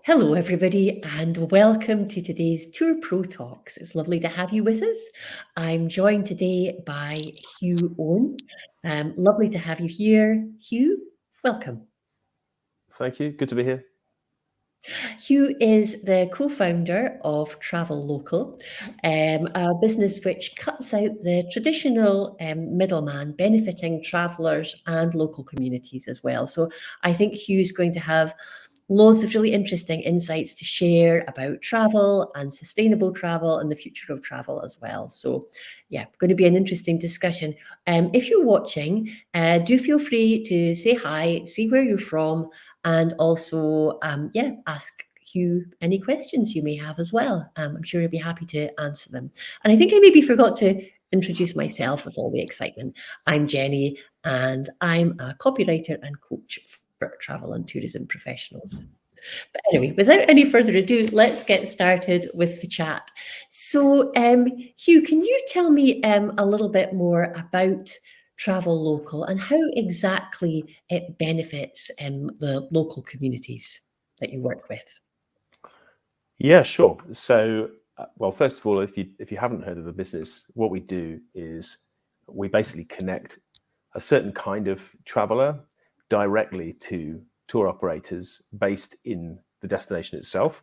Hello, everybody, and welcome to today's Tour Pro Talks. It's lovely to have you with us. I'm joined today by Huw Owen. Lovely to have you here. Huw, welcome. Thank you. Good to be here. Huw is the co-founder of TravelLocal, a business which cuts out the traditional middleman, benefiting travellers and local communities as well. So I think Huw's going to have loads of really interesting insights to share about travel and sustainable travel and the future of travel as well. So yeah, going to be an interesting discussion. If you're watching, do feel free to say hi, say where you're from, and also, ask Huw any questions you may have as well. I'm sure he'll be happy to answer them. And I think I maybe forgot to introduce myself with all the excitement. I'm Jenny, and I'm a copywriter and coach for travel and tourism professionals. But anyway, without any further ado, let's get started with the chat. So, Huw, can you tell me a little bit more about TravelLocal and how exactly it benefits the local communities that you work with? Yeah, sure. So, well, first of all, if you haven't heard of the business, what we do is we basically connect a certain kind of traveler directly to tour operators based in the destination itself.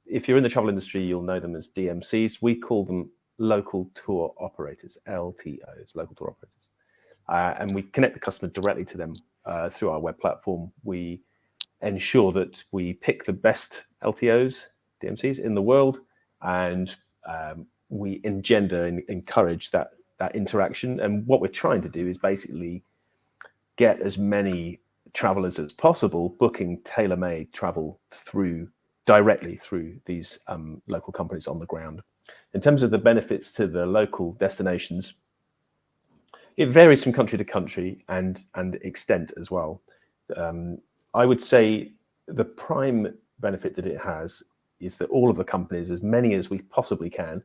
If you're in the travel industry, you'll know them as DMCs. We call them local tour operators, LTOs, local tour operators. And we connect the customer directly to them through our web platform. We ensure that we pick the best LTOs, DMCs in the world, and we engender and encourage that interaction. And what we're trying to do is basically get as many travelers as possible booking tailor-made travel directly through these local companies on the ground. In terms of the benefits to the local destinations, it varies from country to country and extent as well. I would say the prime benefit that it has is that all of the companies, as many as we possibly can,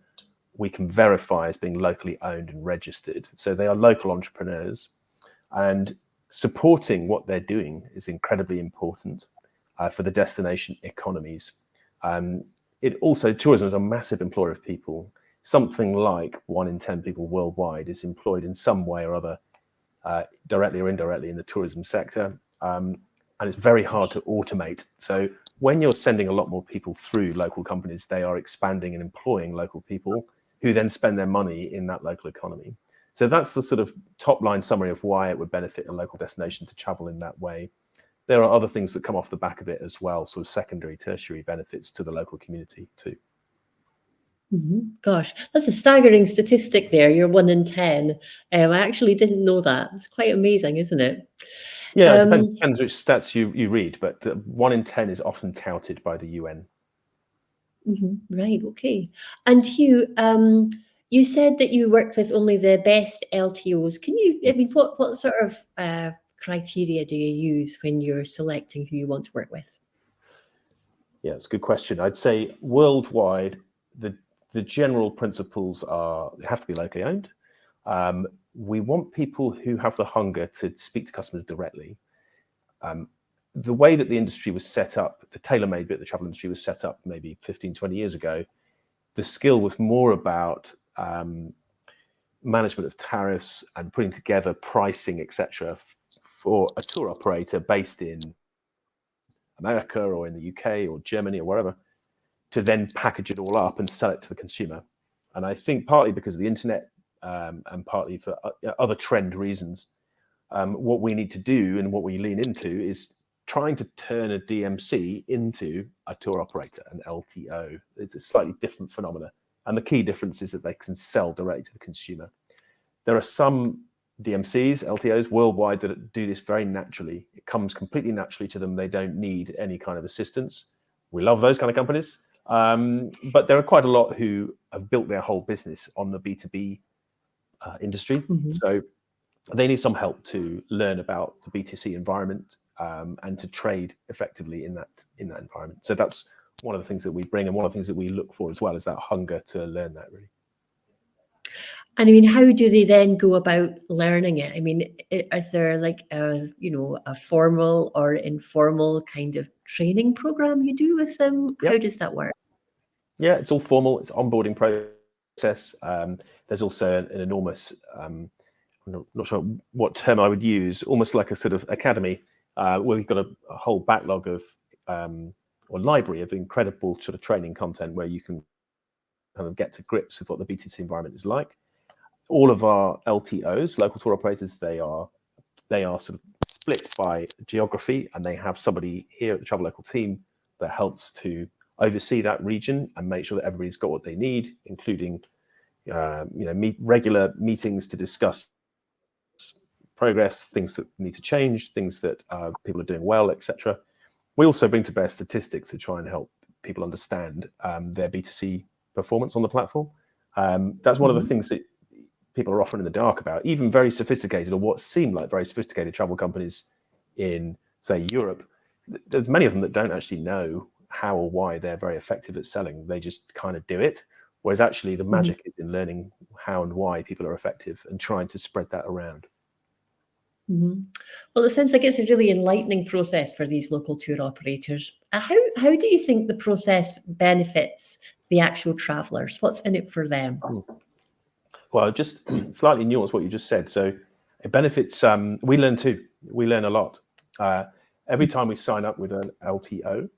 we can verify as being locally owned and registered. So they are local entrepreneurs, and supporting what they're doing is incredibly important for the destination economies. Tourism is a massive employer of people. Something like 1 in 10 people worldwide is employed in some way or other, directly or indirectly, in the tourism sector. And it's very hard to automate. So when you're sending a lot more people through local companies, they are expanding and employing local people who then spend their money in that local economy. So that's the sort of top line summary of why it would benefit a local destination to travel in that way. There are other things that come off the back of it as well, sort of secondary, tertiary benefits to the local community too. Mm-hmm. Gosh, that's a staggering statistic there. You're 1 in 10. I actually didn't know that. It's quite amazing, isn't it? Yeah, it depends which stats you read, but 1 in 10 is often touted by the UN. Right, okay. And Huw, you said that you work with only the best LTOs. What sort of criteria do you use when you're selecting who you want to work with? Yeah, it's a good question. I'd say worldwide, the general principles are they have to be locally owned. We want people who have the hunger to speak to customers directly. The way that the industry was set up, the tailor-made bit of the travel industry was set up maybe 15, 20 years ago, the skill was more about management of tariffs and putting together pricing, etc., for a tour operator based in America or in the UK or Germany or wherever, to then package it all up and sell it to the consumer. And I think partly because of the internet and partly for other trend reasons, what we need to do and what we lean into is trying to turn a DMC into a tour operator, an LTO. It's a slightly different phenomena. And the key difference is that they can sell directly to the consumer. There are some DMCs, LTOs worldwide that do this very naturally. It comes completely naturally to them. They don't need any kind of assistance. We love those kind of companies. But there are quite a lot who have built their whole business on the B2B industry. So they need some help to learn about the B2C environment and to trade effectively in that environment. So that's one of the things that we bring, and one of the things that we look for as well is that hunger to learn that, really. And I mean, how do they then go about learning it? I mean, is there like a, a formal or informal kind of training program you do with them? How Yep. does that work? Yeah, it's all formal. It's onboarding process. There's also an enormous, I'm not sure what term I would use, almost like a sort of academy, where we've got a whole backlog of, or library of incredible sort of training content where you can kind of get to grips with what the BTC environment is like. All of our LTOs, local tour operators, they are sort of split by geography, and they have somebody here at the TravelLocal team that helps to oversee that region and make sure that everybody's got what they need, including regular meetings to discuss progress, things that need to change, things that people are doing well, etc. We also bring to bear statistics to try and help people understand their B2C performance on the platform. That's one of the things that people are often in the dark about. Even very sophisticated, or what seem like very sophisticated travel companies in, say, Europe, there's many of them that don't actually know how or why they're very effective at selling. They just kind of do it. Whereas actually the magic is in learning how and why people are effective and trying to spread that around. Well, it sounds like it's a really enlightening process for these local tour operators. How do you think the process benefits the actual travellers? What's in it for them? Well, just slightly nuance what you just said. So it benefits, we learn too. We learn a lot. Every time we sign up with an LTO,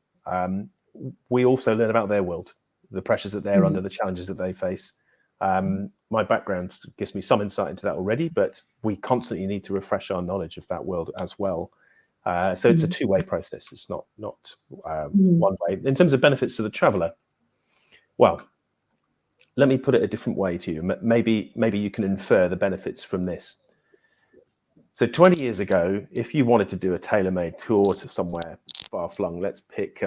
we also learn about their world, the pressures that they're under, the challenges that they face. My background gives me some insight into that already, but we constantly need to refresh our knowledge of that world as well. So it's a two-way process. It's not one way. In terms of benefits to the traveller, well, let me put it a different way to you. Maybe you can infer the benefits from this. So 20 years ago, if you wanted to do a tailor-made tour to somewhere far-flung, let's pick,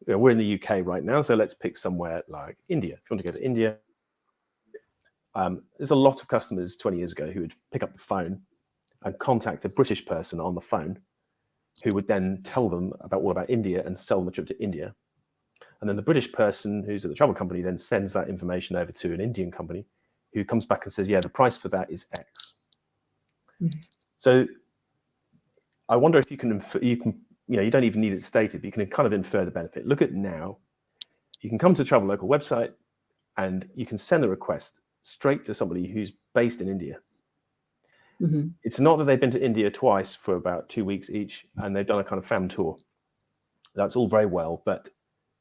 we're in the UK right now, so let's pick somewhere like India. If you want to go to India, there's a lot of customers 20 years ago who would pick up the phone and contact a British person on the phone who would then tell them all about India and sell them a trip to India. And then the British person who's at the travel company then sends that information over to an Indian company who comes back and says, yeah, the price for that is X. So I wonder if you don't even need it stated, but you can kind of infer the benefit. Look at now. You can come to the TravelLocal website and you can send a request straight to somebody who's based in India. It's not that they've been to India twice for about 2 weeks each and they've done a kind of fam tour. That's all very well, but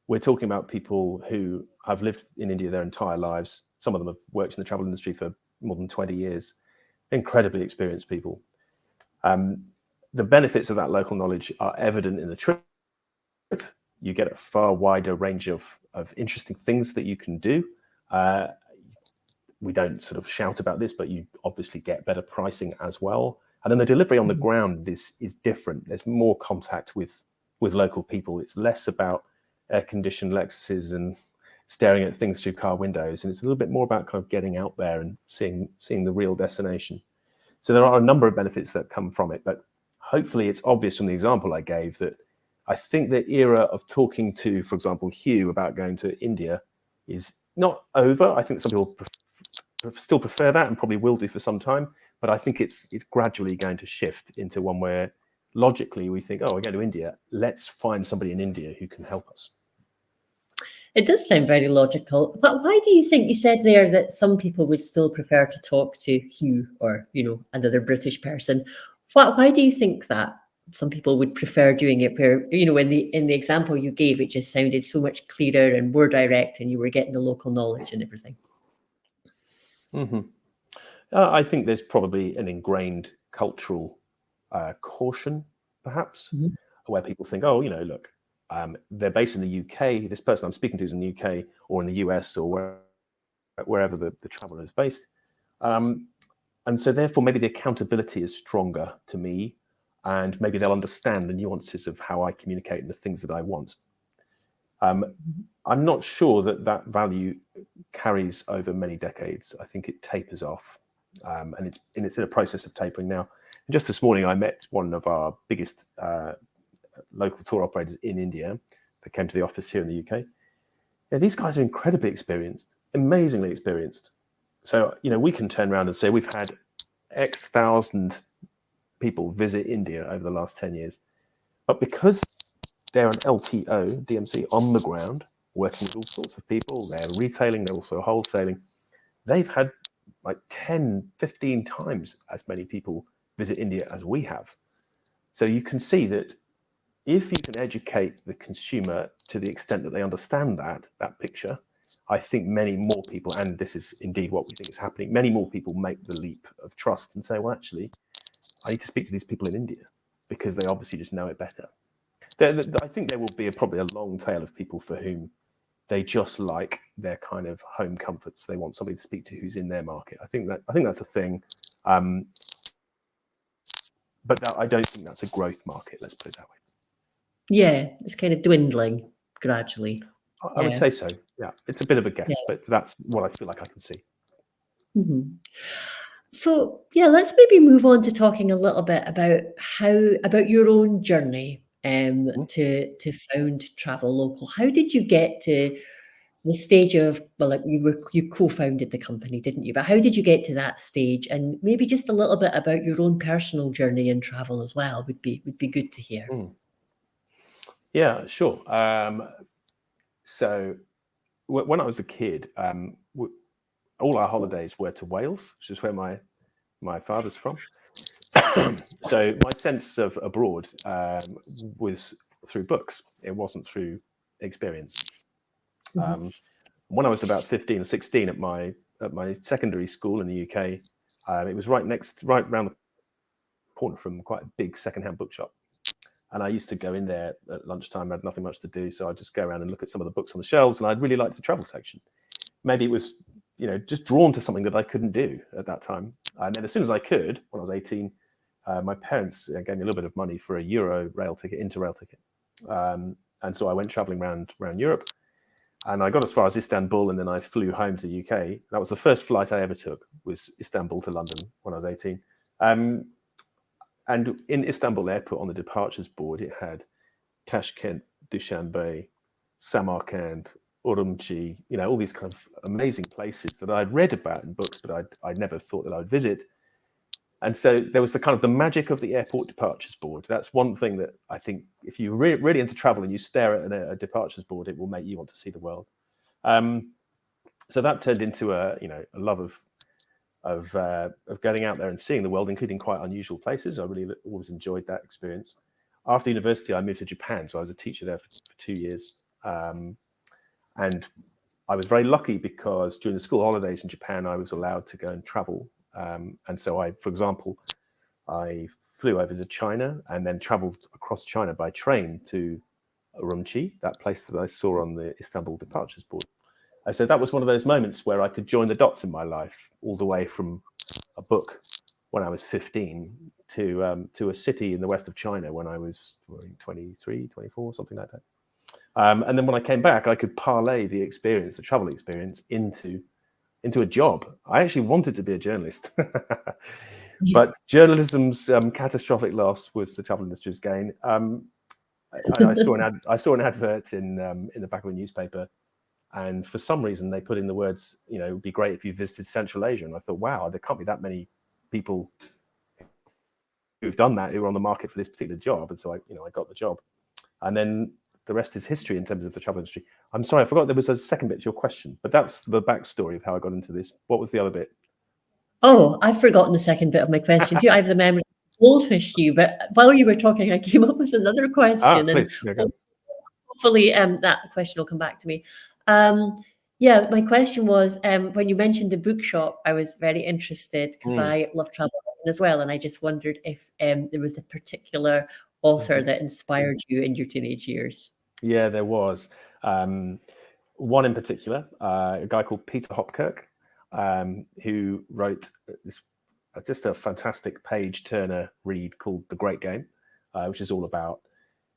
we're talking about people who have lived in India their entire lives. Some of them have worked in the travel industry for more than 20 years. Incredibly experienced people. The benefits of that local knowledge are evident in the trip. You get a far wider range of interesting things that you can do. We don't sort of shout about this, but you obviously get better pricing as well. And then the delivery on the ground is different. There's more contact with local people. It's less about air-conditioned Lexuses and staring at things through car windows. And it's a little bit more about kind of getting out there and seeing the real destination. So there are a number of benefits that come from it, but hopefully it's obvious from the example I gave that I think the era of talking to, for example, Huw about going to India is not over. I think some people still prefer that and probably will do for some time, but I think it's gradually going to shift into one where logically we think, oh, we're going to India, let's find somebody in India who can help us. It does sound very logical, but why do you think you said there that some people would still prefer to talk to Huw or, another British person? Why do you think that some people would prefer doing it where, in the example you gave, it just sounded so much clearer and more direct and you were getting the local knowledge and everything? I think there's probably an ingrained cultural caution, perhaps, where people think, oh, look, they're based in the UK. This person I'm speaking to is in the UK or in the US or wherever the traveler is based. And so therefore, maybe the accountability is stronger to me, and maybe they'll understand the nuances of how I communicate and the things that I want. I'm not sure that value carries over many decades. I think it tapers off, and it's in a process of tapering now. And just this morning, I met one of our biggest local tour operators in India that came to the office here in the UK. Yeah, these guys are incredibly experienced, amazingly experienced. So, we can turn around and say we've had X thousand people visit India over the last 10 years. But because they're an LTO, DMC, on the ground, working with all sorts of people, they're retailing, they're also wholesaling, they've had like 10, 15 times as many people visit India as we have. So you can see that if you can educate the consumer to the extent that they understand that picture, I think many more people, and this is indeed what we think is happening, many more people make the leap of trust and say, well, actually, I need to speak to these people in India because they obviously just know it better. I think there will be probably a long tail of people for whom they just like their kind of home comforts. They want somebody to speak to who's in their market. I think that's a thing. But I don't think that's a growth market, let's put it that way. Yeah, it's kind of dwindling gradually. I would say so. Yeah, it's a bit of a guess, Yeah. but that's what I feel like I can see. Mhm. So, yeah, let's maybe move on to talking a little bit about your own journey to found TravelLocal. How did you get to the stage of, well, like you co-founded the company, didn't you? But how did you get to that stage? And maybe just a little bit about your own personal journey in travel as well would be good to hear. Yeah, sure. So when I was a kid, all our holidays were to Wales, which is where my father's from. So my sense of abroad was through books. It wasn't through experience. When I was about 15 or 16 at my secondary school in the UK, it was right around the corner from quite a big secondhand bookshop. And I used to go in there at lunchtime. I had nothing much to do, so I'd just go around and look at some of the books on the shelves. And I'd really liked the travel section. Maybe it was, just drawn to something that I couldn't do at that time. And then as soon as I could, when I was 18, my parents gave me a little bit of money for a Euro rail ticket, Interrail ticket. And so I went traveling around Europe. And I got as far as Istanbul, and then I flew home to the UK. That was the first flight I ever took, was Istanbul to London when I was 18. And in Istanbul airport, on the departures board, it had Tashkent, Dushanbe, Samarkand, Urumqi, all these kind of amazing places that I'd read about in books, but I'd never thought that I'd visit. And so there was the magic of the airport departures board. That's one thing that I think if you're really into travel and you stare at a departures board, it will make you want to see the world. So that turned into a love of getting out there and seeing the world, including quite unusual places. I really always enjoyed that experience. After university, I moved to Japan. So I was a teacher there for 2 years. And I was very lucky because during the school holidays in Japan, I was allowed to go and travel. And so for example, I flew over to China and then traveled across China by train to Urumqi, that place that I saw on the Istanbul departures board. So that was one of those moments where I could join the dots in my life, all the way from a book when I was 15 to a city in the west of China when I was 23, 24, something like that. And then when I came back, I could parlay the travel experience into a job. I actually wanted to be a journalist, but journalism's catastrophic loss was the travel industry's gain. I saw an advert in the back of a newspaper, and for some reason they put in the words, it would be great if you visited Central Asia. And I thought, wow, there can't be that many people who've done that, who are on the market for this particular job. And so I got the job. And then the rest is history in terms of the travel industry. I'm sorry, I forgot there was a second bit to your question, but that's the backstory of how I got into this. What was the other bit? Oh, I've forgotten the second bit of my question too. I have the memory of goldfish you, but while you were talking, I came up with another question, and Please. Yeah, go. hopefully that question will come back to me. Yeah, my question was, when you mentioned the bookshop, I was very interested because I love travel as well, and I just wondered if there was a particular author that inspired you in your teenage years. Yeah, there was. One in particular, a guy called Peter Hopkirk, who wrote just a fantastic page-turner read called The Great Game, which is all about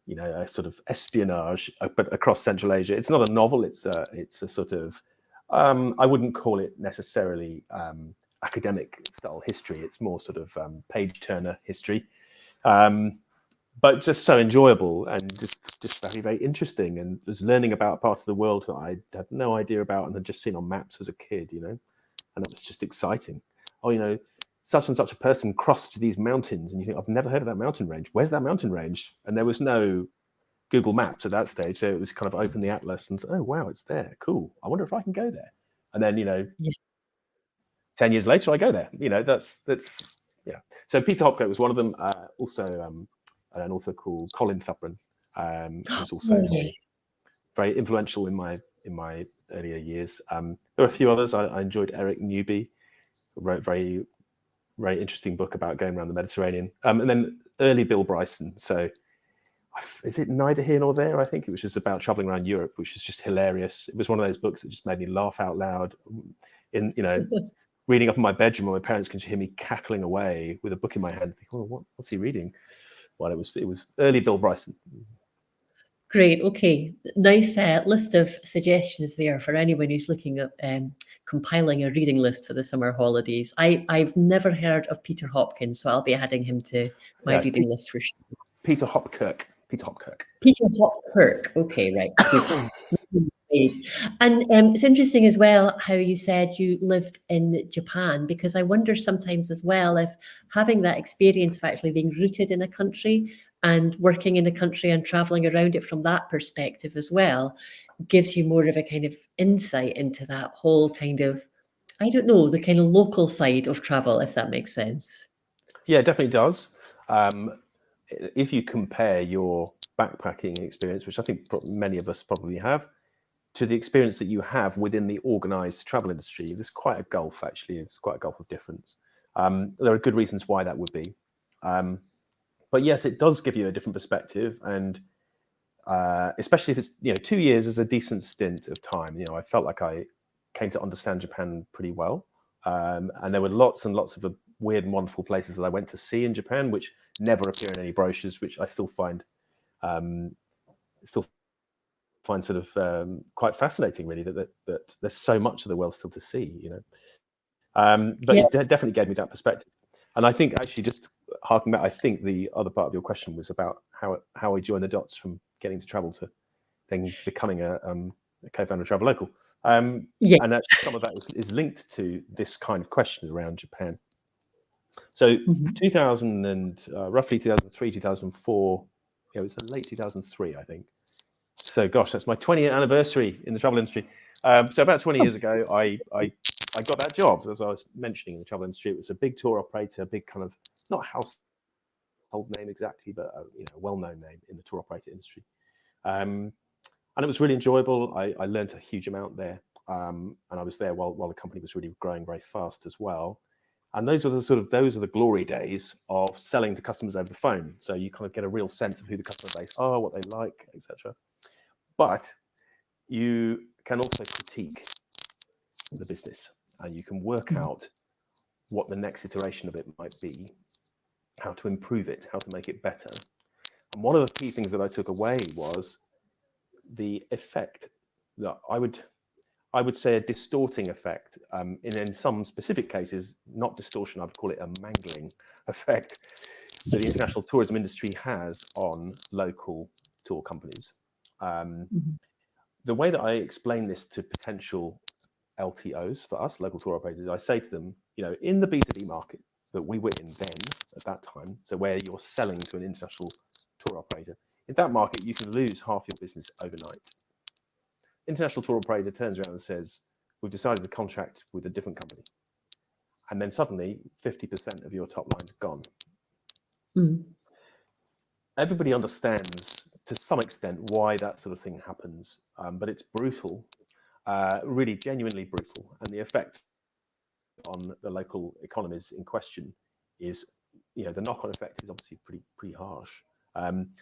a sort of espionage, but across Central Asia. It's not a novel. It's a sort of I wouldn't call it necessarily academic style history. It's more sort of page-turner history. But just so enjoyable and just very, very interesting, and just learning about parts of the world that I had no idea about and had just seen on maps as a kid, and that was just exciting. Oh, such and such a person crossed these mountains, and you think, I've never heard of that mountain range. Where's that mountain range? And there was no Google Maps at that stage, so it was kind of open the atlas and oh wow, it's there. Cool. I wonder if I can go there. And then 10 years later, I go there. That's yeah. So Peter Hopkirk was one of them. Also, an author called Colin Thuppren, who's also very influential in my earlier years. There were a few others. I enjoyed Eric Newby, who wrote very very interesting book about going around the Mediterranean. And then early Bill Bryson. So is it Neither Here Nor There? I think it was just about traveling around Europe, which was just hilarious. It was one of those books that just made me laugh out loud. Reading up in my bedroom, and my parents could hear me cackling away with a book in my hand. Think, what's he reading? Well, it was early Bill Bryson. Great. Okay. Nice list of suggestions there for anyone who's looking at compiling a reading list for the summer holidays. I've never heard of Peter Hopkins, so I'll be adding him to my reading list for sure. Peter Hopkirk. Peter Hopkirk. Okay, right. Good. And it's interesting as well how you said you lived in Japan, because I wonder sometimes as well if having that experience of actually being rooted in a country and working in a country and traveling around it from that perspective as well gives you more of a kind of insight into that whole kind of, I don't know, the kind of local side of travel, if that makes sense. Yeah, it definitely does. If you compare your backpacking experience, which I think many of us probably have, to the experience that you have within the organized travel industry, there's quite a gulf, actually. It's quite a gulf of difference. There are good reasons why that would be. But yes, it does give you a different perspective. And especially if it's, 2 years is a decent stint of time. I felt like I came to understand Japan pretty well. And there were lots and lots of weird and wonderful places that I went to see in Japan, which never appear in any brochures, which I still find sort of quite fascinating, really, that there's so much of the world still to see, but it definitely gave me that perspective. And I think actually, just harking back, I think the other part of your question was about how I joined the dots from getting to travel to then becoming a co-founder of TravelLocal. And actually some of that is linked to this kind of question around Japan. So 2000 and roughly 2003, 2004, it was late 2003, I think. So gosh, that's my 20th anniversary in the travel industry. So about 20 years ago, I got that job, as I was mentioning, in the travel industry. It was a big tour operator, big kind of, not household name exactly, but a well-known name in the tour operator industry. And it was really enjoyable. I learned a huge amount there. And I was there while the company was really growing very fast as well. And those are the glory days of selling to customers over the phone. So you kind of get a real sense of who the customer base are, what they like, etc. But you can also critique the business, and you can work out what the next iteration of it might be, how to improve it, how to make it better. And one of the key things that I took away was the effect that I would say a distorting effect, in some specific cases, not distortion, I would call it a mangling effect that the international tourism industry has on local tour companies. The way that I explain this to potential LTOs for us, local tour operators, I say to them, in the B2B market that we were in then, at that time, so where you're selling to an international tour operator, in that market, you can lose half your business overnight. International tour operator turns around and says, we've decided to contract with a different company. And then suddenly 50% of your top line is gone. Everybody understands to some extent why that sort of thing happens, but it's brutal, really genuinely brutal. And the effect on the local economies in question is, the knock-on effect is obviously pretty harsh.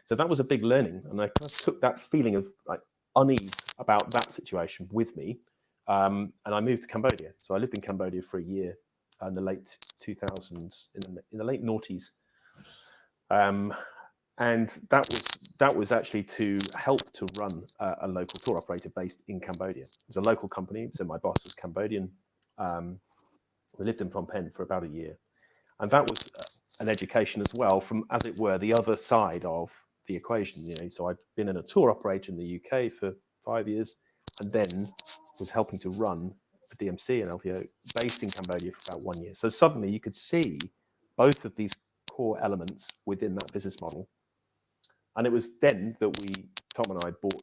So that was a big learning, and I kind of took that feeling of unease about that situation with me, and I moved to Cambodia. So I lived in Cambodia for a year in the late 2000s, in the late noughties, and that was actually to help to run a local tour operator based in Cambodia. It was a local company, so my boss was Cambodian. We lived in Phnom Penh for about a year, and that was an education as well from, as it were, the other side of the equation. So I'd been in a tour operator in the UK for 5 years, and then was helping to run for DMC and LTO, based in Cambodia for about 1 year. So suddenly you could see both of these core elements within that business model. And it was then that Tom and I bought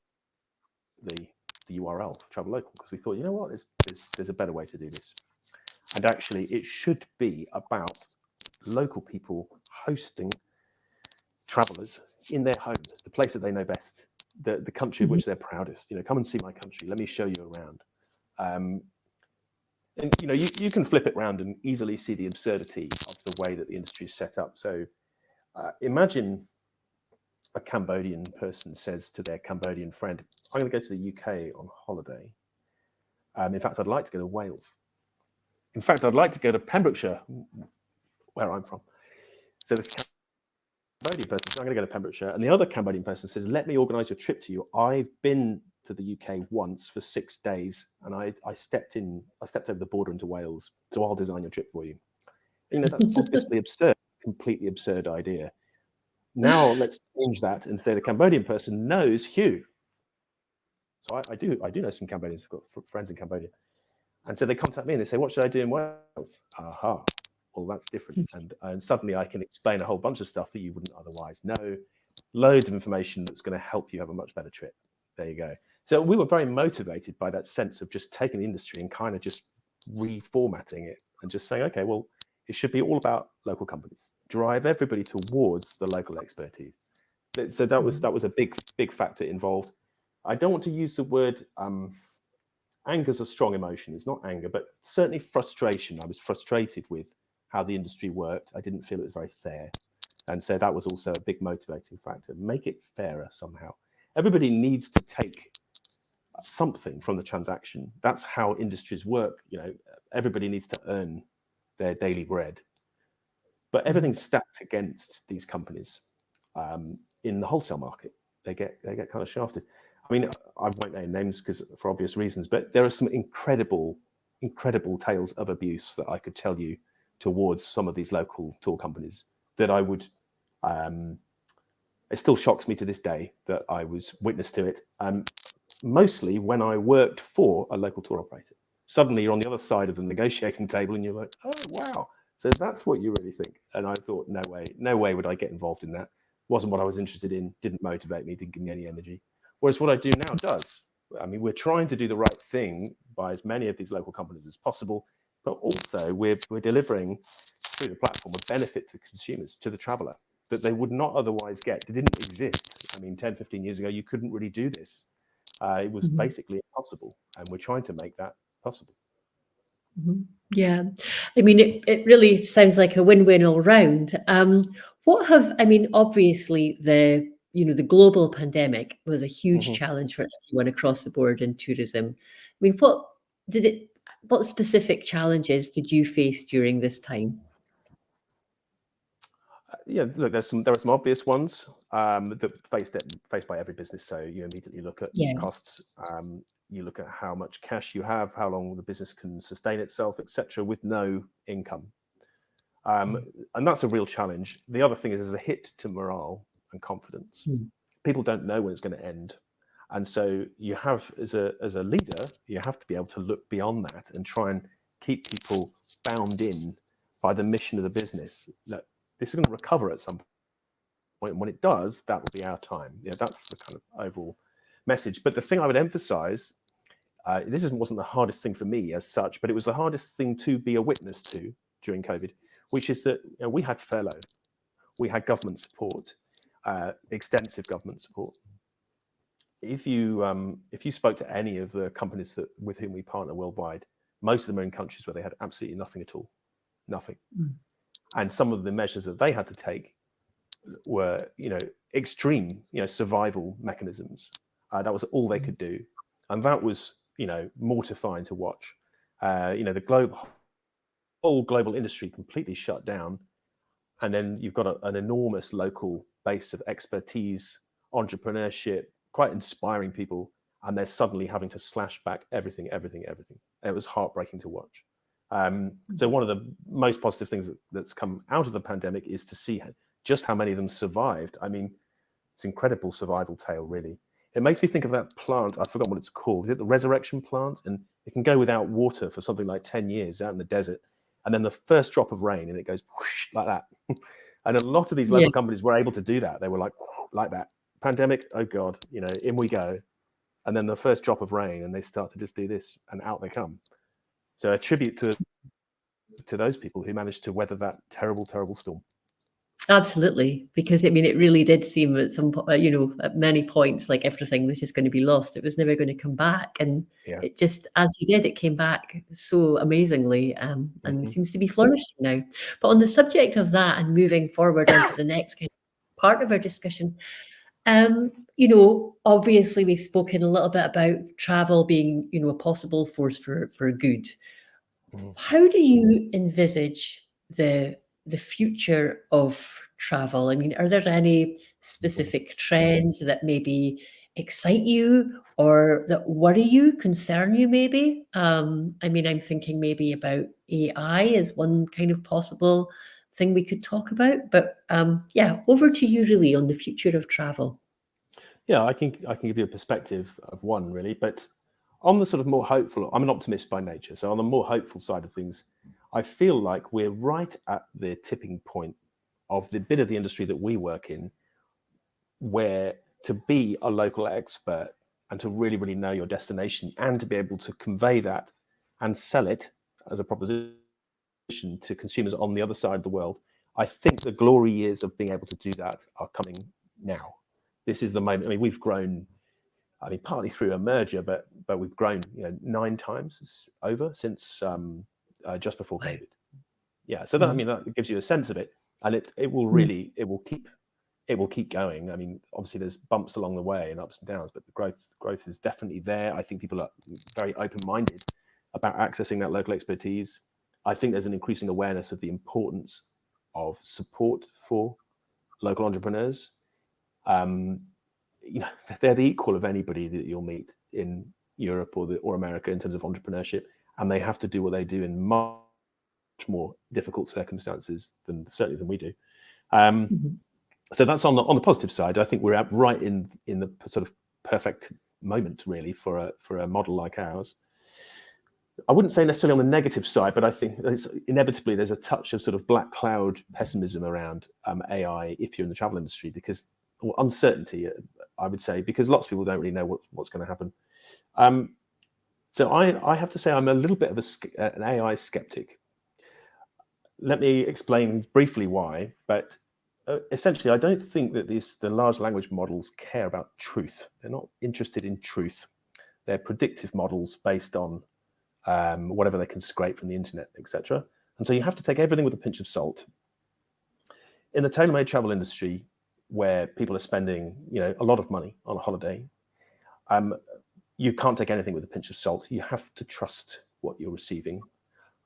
the URL for TravelLocal, because we thought, you know what, there's a better way to do this. And actually, it should be about local people hosting travelers in their home, the place that they know best, the country of which they're proudest. Come and see my country. Let me show you around. And you can flip it around and easily see the absurdity of the way that the industry is set up. So imagine a Cambodian person says to their Cambodian friend, I'm going to go to the UK on holiday. In fact, I'd like to go to Wales. In fact, I'd like to go to Pembrokeshire, where I'm from. So the Cambodian person says, I'm going to go to Pembrokeshire. And the other Cambodian person says, let me organise a trip to you. I've been to the UK once for 6 days, and I stepped over the border into Wales, so I'll design your trip for you. That's obviously absurd, completely absurd idea. Now let's change that and say the Cambodian person knows Huw. So I do know some Cambodians. I've got friends in Cambodia, and so they contact me and they say, what should I do in Wales? Aha, well, that's different. And suddenly I can explain a whole bunch of stuff that you wouldn't otherwise know. Loads of information that's going to help you have a much better trip. There you go. So we were very motivated by that sense of just taking the industry and kind of just reformatting it and just saying, okay, well, it should be all about local companies. Drive everybody towards the local expertise. So that was a big factor involved. I don't want to use the word anger is a strong emotion. It's not anger, but certainly frustration. I was frustrated with how the industry worked. I didn't feel it was very fair. And so that was also a big motivating factor. Make it fairer somehow. Everybody needs to take something from the transaction. That's how industries work. Everybody needs to earn their daily bread. But everything's stacked against these companies in the wholesale market. They get kind of shafted. I mean, I won't name names because for obvious reasons, but there are some incredible tales of abuse that I could tell you towards some of these local tour companies that I would. It still shocks me to this day that I was witness to it. Mostly when I worked for a local tour operator. Suddenly you're on the other side of the negotiating table and you're like, oh, wow. So that's what you really think. And I thought, no way would I get involved in that. Wasn't what I was interested in, didn't motivate me, didn't give me any energy. Whereas what I do now does. I mean, we're trying to do the right thing by as many of these local companies as possible, but also we're delivering through the platform a benefit to consumers, to the traveller, that they would not otherwise get. It didn't exist. I mean, 10, 15 years ago, you couldn't really do this. It was basically impossible, and we're trying to make that possible. Yeah, I mean, it really sounds like a win-win all round. Obviously the global pandemic was a huge challenge for everyone across the board in tourism. I mean, what specific challenges did you face during this time? Yeah, look, there are some obvious ones that faced by every business. So you immediately look at costs. You look at how much cash you have, how long the business can sustain itself, etc., with no income, and that's a real challenge. The other thing is there's a hit to morale and confidence. People don't know when it's going to end, and so you have, as a leader, you have to be able to look beyond that and try and keep people bound in by the mission of the business. That this is going to recover at some point, and when it does, that will be our time. Yeah, that's the kind of overall message. But the thing I would emphasize, this wasn't the hardest thing for me as such, but it was the hardest thing to be a witness to during COVID, which is that we had furlough, we had government support, extensive government support. If you spoke to any of the companies with whom we partner worldwide, most of them are in countries where they had absolutely nothing at all, nothing. And some of the measures that they had to take were, extreme, survival mechanisms. That was all they could do, and that was, mortifying to watch. The whole global industry completely shut down, and then you've got an enormous local base of expertise, entrepreneurship, quite inspiring people, and they're suddenly having to slash back everything. It was heartbreaking to watch. So one of the most positive things that's come out of the pandemic is to see just how many of them survived. I mean, it's an incredible survival tale, really. It makes me think of that plant. I've forgotten what it's called. Is it the resurrection plant? And It can go without water for something like 10 years out in the desert. And then the first drop of rain and it goes whoosh, like that. And a lot of these Yeah. local companies were able to do that. They were like that. Pandemic, oh God, in we go. And then the first drop of rain and they start to just do this and out they come. So a tribute to those people who managed to weather that terrible, terrible storm. Absolutely, because I mean, it really did seem at at many points like everything was just going to be lost. It was never going to come back, and Yeah. it just, as you did, it came back so amazingly, and seems to be flourishing now. But on the subject of that, and moving forward onto the next kind of part of our discussion, obviously we've spoken a little bit about travel being, a possible force for good. How do you envisage the future of travel? I mean, are there any specific trends that maybe excite you or that worry you, concern you maybe? I mean, I'm thinking maybe about AI as one kind of possible thing we could talk about. But yeah, over to you really on the future of travel. Yeah, I can give you a perspective of one really, but on the sort of more hopeful, I'm an optimist by nature. So on the more hopeful side of things, I feel like we're right at the tipping point of the bit of the industry that we work in, where to be a local expert and to really, really know your destination and to be able to convey that and sell it as a proposition to consumers on the other side of the world. I think the glory years of being able to do that are coming now. This is the moment. I mean, we've grown, partly through a merger, but we've grown, 9 times over since just before Wow. COVID. Yeah, so that that gives you a sense of it, and it will really it will keep going. I mean, obviously there's bumps along the way and ups and downs, but the growth is definitely there. I think people are very open-minded about accessing that local expertise. I think there's an increasing awareness of the importance of support for local entrepreneurs. They're the equal of anybody that you'll meet in Europe or America in terms of entrepreneurship, and they have to do what they do in much more difficult circumstances than we do. So that's on the positive side. I think we're right in the sort of perfect moment really for a model like ours. I wouldn't say necessarily on the negative side, but I think inevitably there's a touch of sort of black cloud pessimism around AI if you're in the travel industry, because uncertainty, I would say, because lots of people don't really know what's going to happen. So I have to say I'm a little bit of an AI skeptic. Let me explain briefly why, but essentially I don't think that the large language models care about truth. They're not interested in truth. They're predictive models based on whatever they can scrape from the internet, etc. And so you have to take everything with a pinch of salt. In the tailor-made travel industry, where people are spending, a lot of money on a holiday, you can't take anything with a pinch of salt. You have to trust what you're receiving.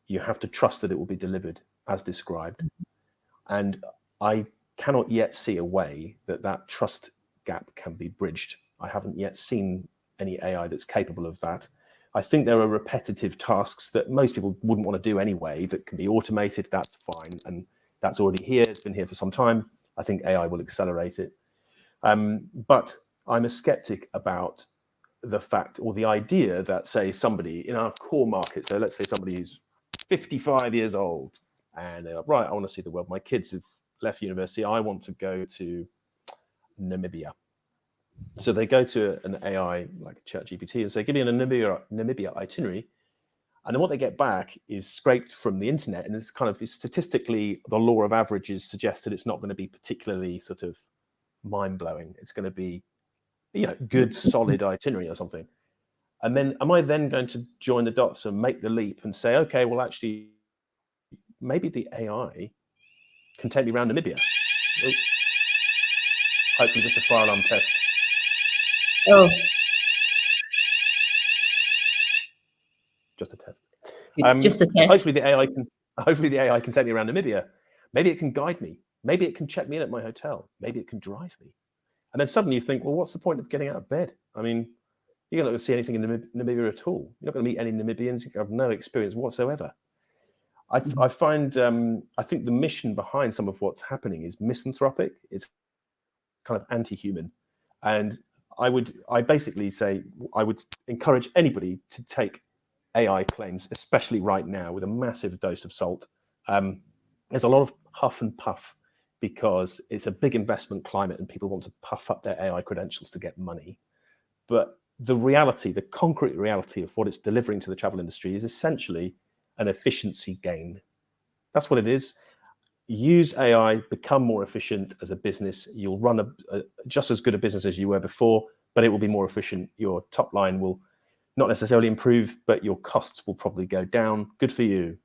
You have to trust that it will be delivered as described. And I cannot yet see a way that trust gap can be bridged. I haven't yet seen any AI that's capable of that. I think there are repetitive tasks that most people wouldn't want to do anyway that can be automated. That's fine. And that's already here. It's been here for some time. I think AI will accelerate it. But I'm a skeptic about the fact or the idea that, say, somebody in our core market, so let's say somebody who's 55 years old and they're like, right, I want to see the world. My kids have left university. I want to go to Namibia. So they go to an AI like ChatGPT and say, give me a Namibia itinerary. And then what they get back is scraped from the internet. And it's kind of statistically, the law of averages suggests that it's not going to be particularly sort of mind-blowing. It's going to be, good, solid itinerary or something. And then am I then going to join the dots and make the leap and say, okay, well, actually, maybe the AI can take me around Namibia? Oh, hopefully just a fire alarm test. Oh, Just a test. just a test. Hopefully the AI can take me around Namibia. Maybe it can guide me. Maybe it can check me in at my hotel. Maybe it can drive me. And then suddenly you think, well, what's the point of getting out of bed? I mean, you're not going to see anything in Namibia at all. You're not going to meet any Namibians. You have no experience whatsoever. I find, I think the mission behind some of what's happening is misanthropic. It's kind of anti-human. And I basically say, I would encourage anybody to take AI claims, especially right now with a massive dose of salt. There's a lot of huff and puff because it's a big investment climate and people want to puff up their AI credentials to get money. But the reality, the concrete reality of what it's delivering to the travel industry is essentially an efficiency gain. That's what it is. Use AI, become more efficient as a business. You'll run just as good a business as you were before, but it will be more efficient. Your top line will not necessarily improve, but your costs will probably go down. Good for you.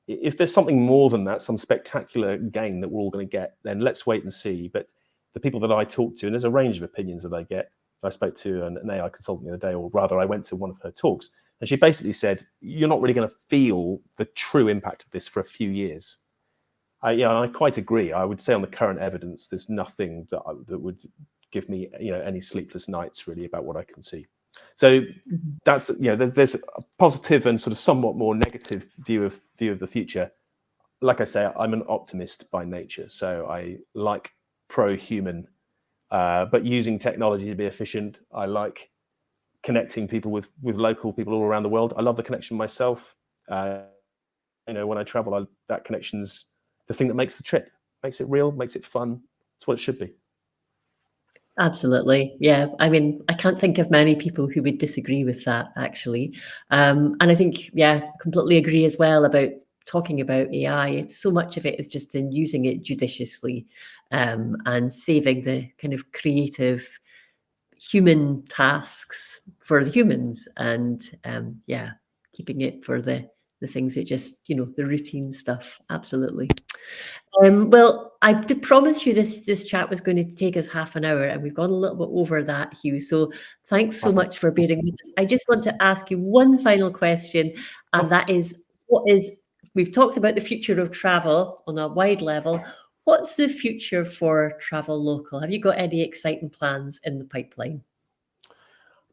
If there's something more than that, some spectacular gain that we're all going to get, then let's wait and see. But the people that I talk to, and there's a range of opinions that I get. I spoke to an AI consultant the other day, or rather I went to one of her talks, and she basically said, you're not really going to feel the true impact of this for a few years. I quite agree. I would say on the current evidence, there's nothing that would give me any sleepless nights really about what I can see. So that's there's a positive and sort of somewhat more negative view of the future. Like I say, I'm an optimist by nature, so I like pro-human, but using technology to be efficient. I like connecting people with local people all around the world. I love the connection myself. When I travel, that connection's the thing that makes the trip, makes it real, makes it fun. It's what it should be. Absolutely. Yeah. I mean, I can't think of many people who would disagree with that, actually. And I think, yeah, completely agree as well about talking about AI. So much of it is just in using it judiciously, and saving the kind of creative human tasks for the humans, and yeah, keeping it for the things that just, the routine stuff. Absolutely. Well, I did promise you this chat was going to take us half an hour, and we've gone a little bit over that, Huw. So thanks so much for bearing with us. I just want to ask you one final question, and that is, we've talked about the future of travel on a wide level. What's the future for TravelLocal? Have you got any exciting plans in the pipeline?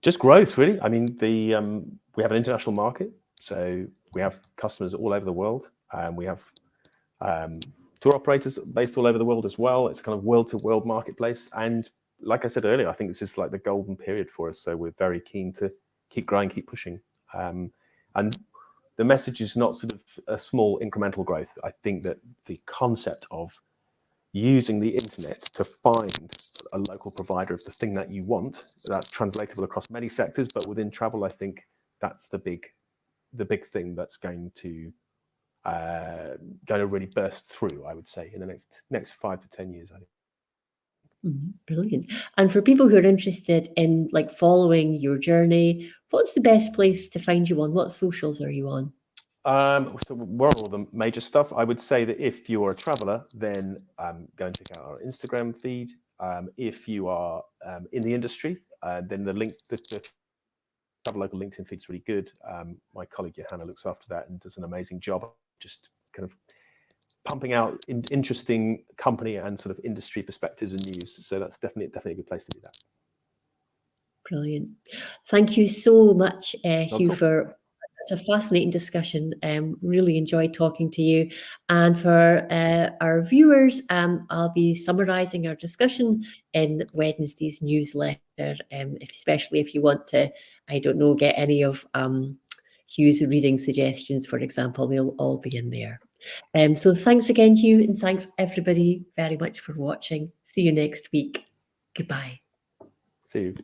Just growth, really. I mean, we have an international market, so we have customers all over the world, and we have tour operators based all over the world as well. It's a kind of world-to-world marketplace, and like I said earlier, I think this is like the golden period for us. So we're very keen to keep growing, keep pushing, and the message is not sort of a small incremental growth. I think that the concept of using the internet to find a local provider of the thing that you want, that's translatable across many sectors, but within travel, I think that's the big thing that's going to really burst through, I would say, in the next 5 to 10 years, I think. Brilliant. And for people who are interested in following your journey, what's the best place to find you on? What socials are you on? So we're on all the major stuff. I would say that if you're a traveler, then go and check out our Instagram feed. If you are in the industry, then the TravelLocal LinkedIn feed is really good. My colleague Johanna looks after that and does an amazing job, just kind of pumping out interesting company and sort of industry perspectives and news. So that's definitely a good place to do that. Brilliant. Thank you so much, Huw, for it's a fascinating discussion. Really enjoyed talking to you. And for our viewers, I'll be summarising our discussion in Wednesday's newsletter, especially if you want to, I don't know, get any of Huw's reading suggestions, for example. They'll all be in there. So thanks again, Huw, and thanks everybody very much for watching. See you next week. Goodbye. See you.